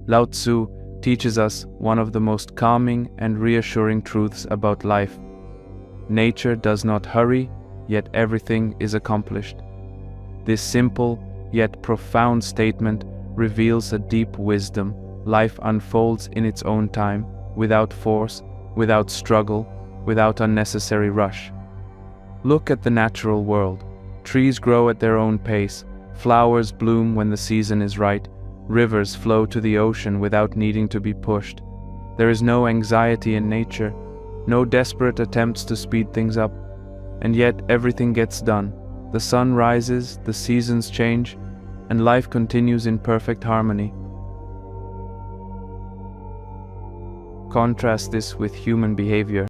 Lao Tzu teaches us one of the most calming and reassuring truths about life. Nature does not hurry, yet everything is accomplished. This simple yet profound statement reveals a deep wisdom. Life unfolds in its own time, without force, without struggle, without unnecessary rush. Look at the natural world. Trees grow at their own pace, flowers bloom when the season is right, rivers flow to the ocean without needing to be pushed. There is no anxiety in nature, no desperate attempts to speed things up, and yet everything gets done. The sun rises, the seasons change, and life continues in perfect harmony. Contrast this with human behavior.